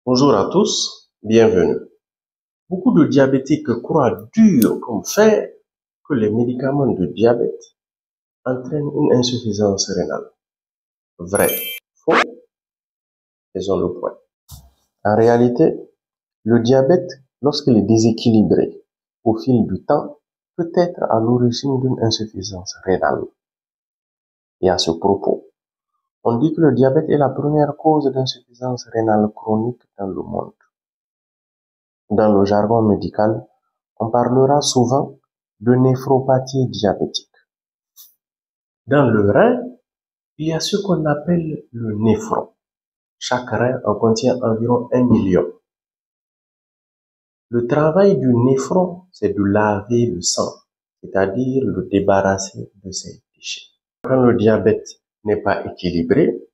Bonjour à tous, bienvenue. Beaucoup de diabétiques croient dur comme fer que les médicaments de diabète entraînent une insuffisance rénale. Vrai, faux, faisons le point. En réalité, le diabète, lorsqu'il est déséquilibré au fil du temps, peut être à l'origine d'une insuffisance rénale. Et à ce propos, on dit que le diabète est la première cause d'insuffisance rénale chronique dans le monde. Dans le jargon médical, on parlera souvent de néphropathie diabétique. Dans le rein, il y a ce qu'on appelle le néphron. Chaque rein en contient environ 1 million. Le travail du néphron, c'est de laver le sang, c'est-à-dire le débarrasser de ses déchets. Quand le diabète n'est pas équilibré,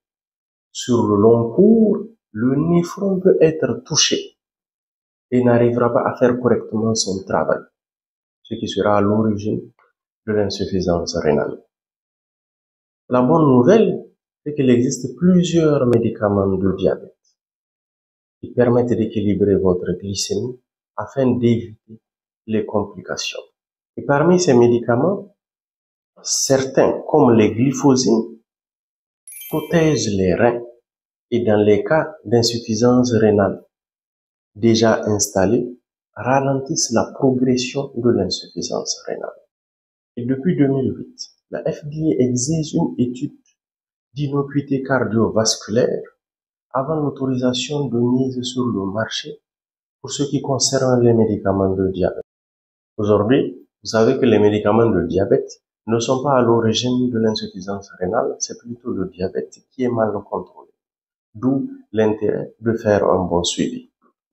sur le long cours, le néphron peut être touché et n'arrivera pas à faire correctement son travail, ce qui sera à l'origine de l'insuffisance rénale. La bonne nouvelle, c'est qu'il existe plusieurs médicaments de diabète qui permettent d'équilibrer votre glycémie afin d'éviter les complications. Et parmi ces médicaments, certains, comme les glyphosines, protègent les reins et dans les cas d'insuffisance rénale déjà installée, ralentissent la progression de l'insuffisance rénale. Et depuis 2008, la FDA exige une étude d'innocuité cardiovasculaire avant l'autorisation de mise sur le marché pour ce qui concerne les médicaments de diabète. Aujourd'hui, vous savez que les médicaments de diabète ne sont pas à l'origine de l'insuffisance rénale, c'est plutôt le diabète qui est mal contrôlé. D'où l'intérêt de faire un bon suivi.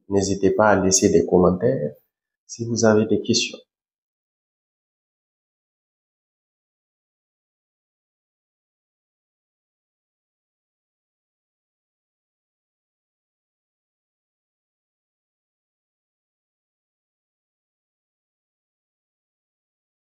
N'hésitez pas à laisser des commentaires si vous avez des questions.